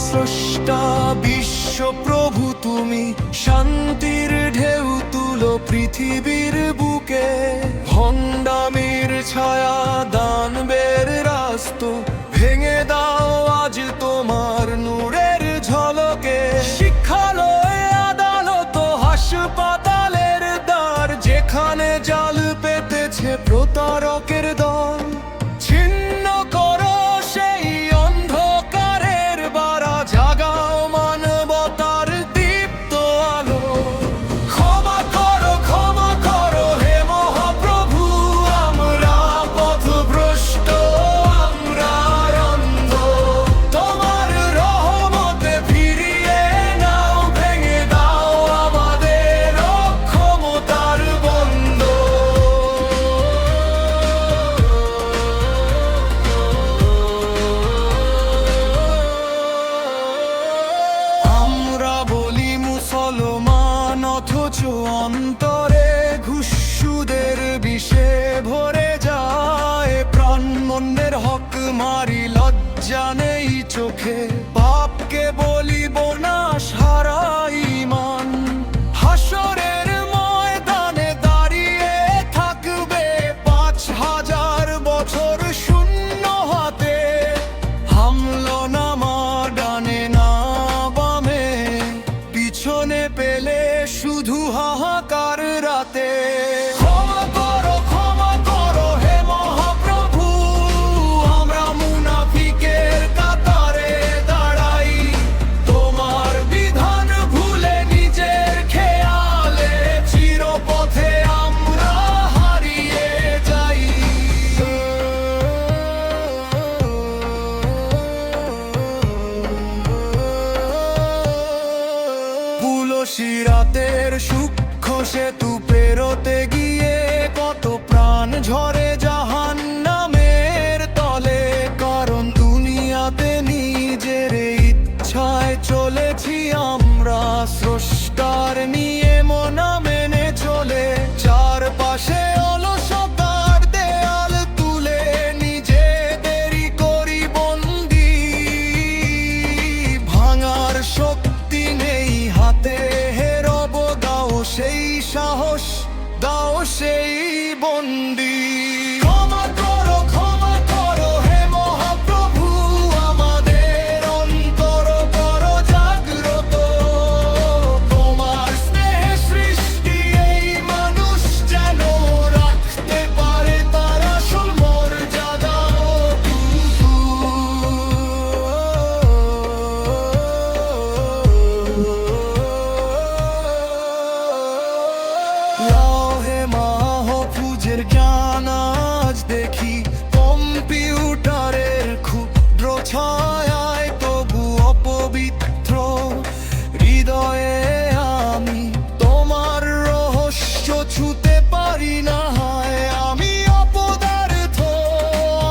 স্রষ্টা বিশ্ব প্রভু তুমি, শান্তির ঢেউ তুলো পৃথিবীর বুকে। ভণ্ডামির ছায়া দানবের রাস্ত ভেঙে দাও আজ তোমার নূরের ঝলকে। শিক্ষালয় আদালত হাসপাতালের দ্বার, যেখানে জাল পেতেছে প্রতারকের দল, ছিন্ন করো সেই অন্ধকারের বাড়া, জাগাও মানবতার দীপ্ত আলো। ক্ষমা করো হে মহাপ্রভু, আমরা পথভ্রষ্ট, আমরা অন্ধ। তোমার রহমতে ফিরিয়ে নাও, ভেঙে দাও আমাদের অক্ষমতার বন্ধ। আমরা বলি মুসলমান, অথচ অন্তরে ঘুষুদের বিষে ভরে যায় প্রাণ। মনের হক মারি লজ্জা নেই চোখে, পাপকে বলিব না সারা ঈমান। হাসরের ময়দানে দাঁড়িয়ে থাকবে ৫,০০০ বছর শূন্য হাতে। হামলো না মা ডানে না বামে, পিছনে পেলে শুধু হাহাকার রাতে। ক্ষমা করো হে মহাপ্রভু, আমরা মুনাফিকের কাতারে দাঁড়াই। তোমার বিধান ভুলে নিজের খেয়ালে চিরপথে আমরা হারিয়ে যাই। পুলসিরাতের সূক্ষ্ম সেতু পেরোতে গিয়ে কত প্রাণ ঝরে জাহান্নামের তলে। কারণ দুনিয়াতে নিজের ইচ্ছায় চলেছি আমরা, স্রষ্টার নিয়ম না মেনে চলে। চারপাশে অলসতার দেয়াল তুলে নিজেদেরই করি বন্দি। ভাঙার শক্তি নেই হাতে, হেরব দাও সেই সাহস, দাও সেই বন্দি। ক্ষমা করো হে মহাপ্রভু, আমাদের অন্তর করো জাগ্রত। তোমার স্নেহে সৃষ্টি এই মানুষ যেন রাখতে পারে তার আসল মর্যাদা। লাহে মাহফুজের জ্ঞান আজ দেখি কম্পিউটারের ক্ষুদ্র ছায়ায়, তবু অপবিত্র হৃদয়ে আমি তোমার রহস্য ছুতে পারি না। হায় আমি অপদার্থ,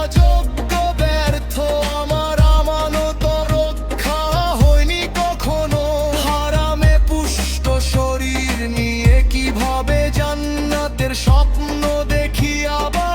অযোগ্য ব্যর্থ, আমার আমানত রক্ষা হয়নি কখনো। হারামে পুষ্ট শরীর নিয়ে কিভাবে জান্নাতের স্বপ্ন দেখি আবার।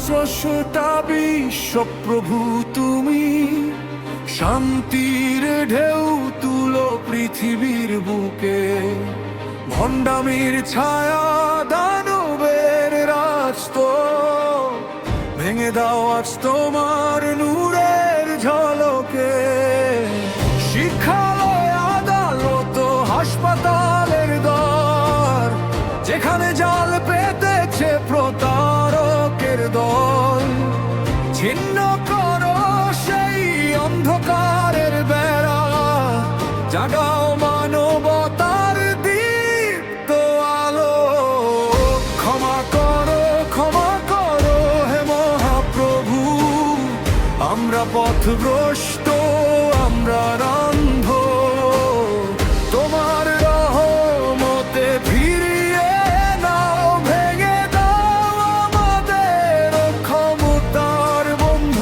স্রষ্টা বিশ্বপ্রভু তুমি, শান্তির ঢেউ তুলো পৃথিবীর বুকে। ভণ্ডামির ছায়া দানবের রাস্ত ভেঙে দাও আজ তোমার নূরের ঝলকে। শিক্ষালয়, আদালত, হাসপাতালের দ্বার, যেখানে জাল পেতেছে প্রতারকের দল, ছিন্ন করো সেই অন্ধকারের বেড়া, জাগাও মানবতার দীপ্ত আলো। ক্ষমা করো হে মহাপ্রভু, আমরা পথভ্রষ্ট, আমরা অন্ধ। তোমার রহমতে ফিরিয়ে নাও, ভেঙে দাও আমাদের ক্ষমতার বন্ধ।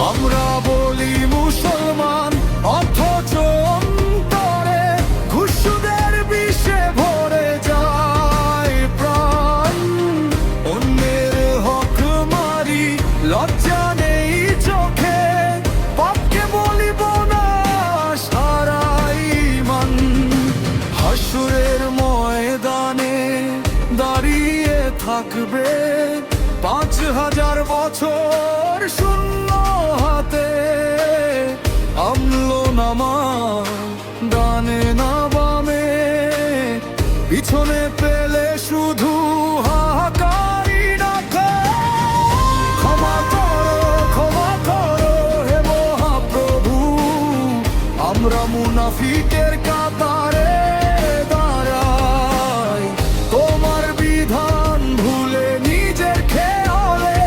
আমরা বলি মুসলমান, অথচ অন্তরে ঘুষদের বিষে ভরে যায় প্রাণ। অন্যের হক মারি লজ্জা নেই চোখে, পাপকে বলিব না সারাই মান। হাসুরের ময়দানে দাঁড়িয়ে থাকবে 5000 বছর শূন্য হাতে। আমলো নামা ডানে না বামে, পিছনে পেলে শুধু হাহাকারি ডাকে। ক্ষমা করো হে মহাপ্রভু, আমরা মুনাফিকের কাতারে দাঁড়াই। তোমার বিধান ভুলে নিজের খেয়ালে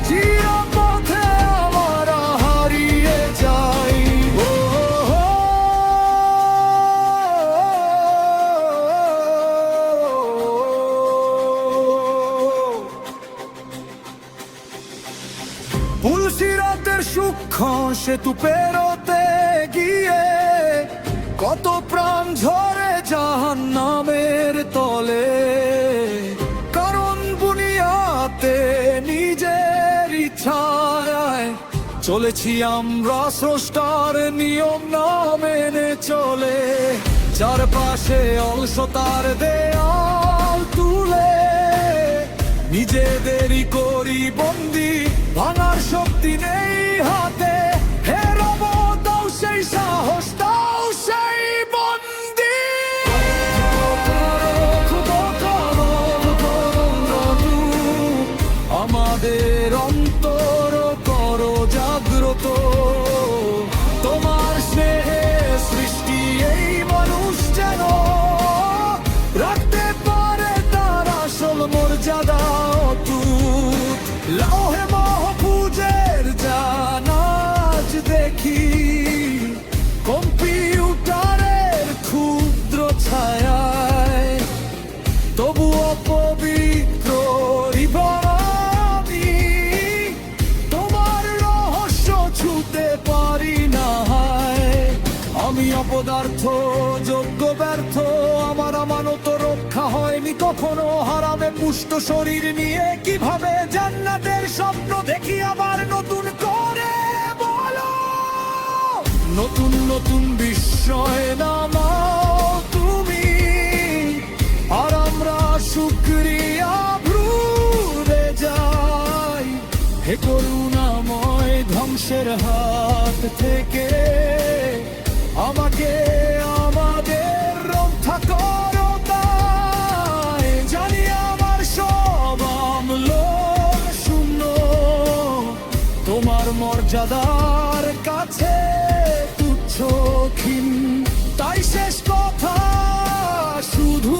চিরপথে আমরা হারিয়ে যাই। পুলসিরাতের সূক্ষ্ম সেতু পেরোতে গিয়ে কত প্রাণ ঝরে জাহান্নামের তলে। কারণ বুনিয়াতে নিজের ইচ্ছায় চলেছি আমরা, স্রষ্টার নিয়ম না মেনে চলে। চারপাশে অলসতার দেয়াল তুলে নিজেদেরই করি বন্দি, ভাঙার শক্তি নেই হাতে। হে রব, দাও সেই সাহস, দাও সেই বন্দি। আমাদের অন্তর করো জাগ্রত, তোমার স্নেহে সৃষ্টি এই মানুষ যেন রাখতে পারে তার আসল মর্যাদা অটুট। লৌহে মাহফুজের জানাজ দেখি কম্পিউটারের ক্ষুদ্র ছায়ায়, তবু অপবিত্র হৃদয় আমি তোমার রহস্য ছুতে পারি না। আমি অপদার্থ, যোগ্য ব্যর্থ, আমার আমানত রক্ষা হয়নি কখনো। হারামে পুষ্ট শরীর নিয়ে কিভাবে জান্নাতের স্বপ্ন দেখি আবার নতুন করে বলো। নতুন নতুন বিস্ময় নামাও তুমি, আর আমরা শুকরিয়া ভুলে যাই। হে করুণাময়, ধ্বংসের হাত থেকে আমাকে আমাদের রক্ষা করো। তাই জানি আমার সব আমলো শূন্য, তোমার মর্যাদার কাছে তুচ্ছ ক্ষীণ। তাই শেষ কথা শুধু